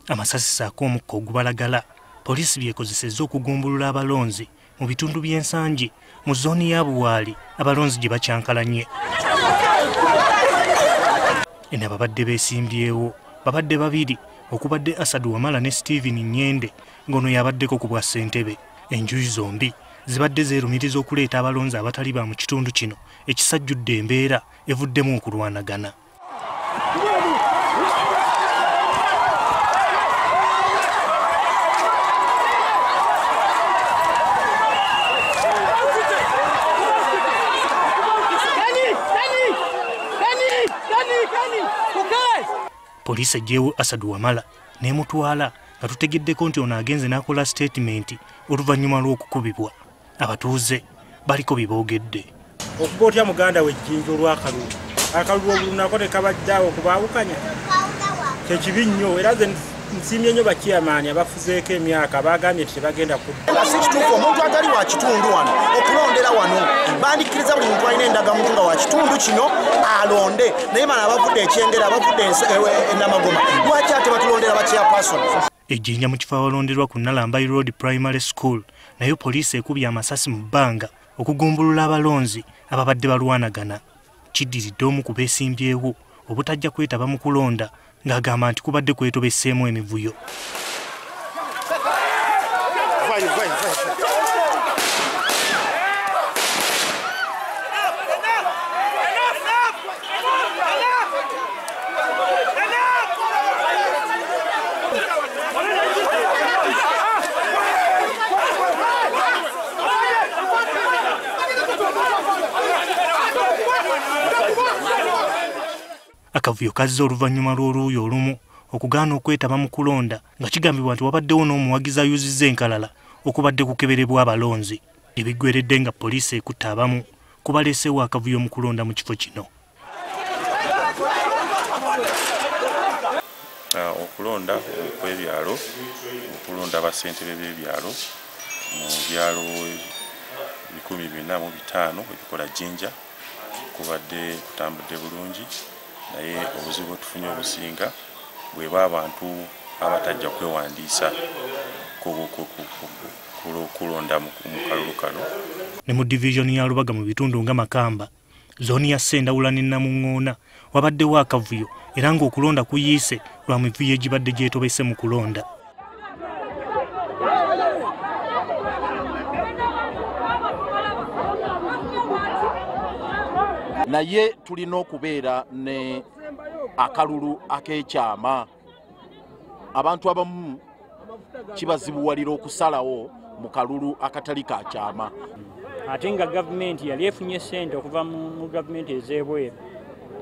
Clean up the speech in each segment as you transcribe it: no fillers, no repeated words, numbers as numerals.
Amasasi saako omukka ogubalagala. Poliisi byekozesezza okugumbulura abalonzi mu bitundu by'Ensangi mu zooni ya Buwaali abalonzi gye bakyankalanye. Eno ababadde beesimbyewo babadde babiri okubadde Asadu Wamala ne Steven Nyende ng'ono yabaddeko ku bwa ssentebe. Enjuyi zombi zibadde zeerumiriza okuleeta abalonzi abatali ba mu kitundu kino ekisajjudde embeera evuddemu okulwanagana. Poliisi eggyeewo Asadu Wamala n'emutwala nga tutegeddeko nti ono agenze n'akola statement oluvannyuma lw'okukubibwa. Abatuuze baliko bye boogedde. Okuba otya muganda we Ejinja olw'akalulu. Akalulu obulunako tekabajjaawo okubaawukanya. Kyekibi nnyo era ze nsiimye nnyo bakiyamaani abafuzeeko emyaka bagambye nti tebagenda kudda. Si kituufu omuntu atali wa kitundu wano okulondera wano bandikkiriza buli muntu alina endagamuntu nga wa kitundu kino alonde naye bano abavudde e Kyengera abavudde e Namagoma lwaki ate batulondera bakyapason. Ejinja mu kifo awalonderwa ku Narambayi Road Primary School nayo poliisi ekubye amasasi mu bbanga okugumbulula abalonzi ababadde balwanagana. Kiddiridde omu ku beesimbyewo obutajja kwetaba mu kulonda ng'agamba nti kubadde kwetobeseemu emivuyo. Akavuyo kazze oluvannyuma lw'oluuyi olumu okugaana okwetaba mu kulonda nga kigambibwa nti wabaddewo n'omuwagizi ayuzizza enkalala okubadde kukeberebwa abalonzi. Ebiggweredde nga poliisi ekutta abamu kubaleesewo akavuyo mu kulonda mu kifo kino. Okulonda kw'ebyalo okulonda bassentebe b'ebyalo mu byalo 405 ebikola Jinja kubadde kutambudde bulungi. Naye obuzibu tufunye obusinga bweba abantu abatajja kwewandiisa kulonda mu kalulu kano. Ne mu divisioni ya Lubaga mu bitundu nga Makamba, zooni ya Sendawula ne Namuŋŋoona wabaddewo akavuyo era ng'okulonda kuyiise lwa mivuyo egibadde gyetobese mu kulonda. Naye tulina okubeera ne akalulu ak'ekyama. Abantu abamu kibazibuwalira okusalawo mu kalulu akatali ka kyama. Ate nga gavumenti yali efunye ssente okuva mu gavumenti ez'ebweru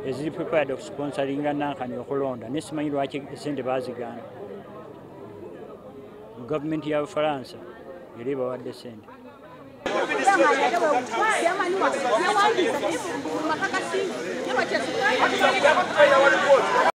eziri prepared okusponsoringa nankani okulonda naye simanyi lwaki ssente baazigaana. Gavumenti ya Bufalansa yali ebawadde ssente.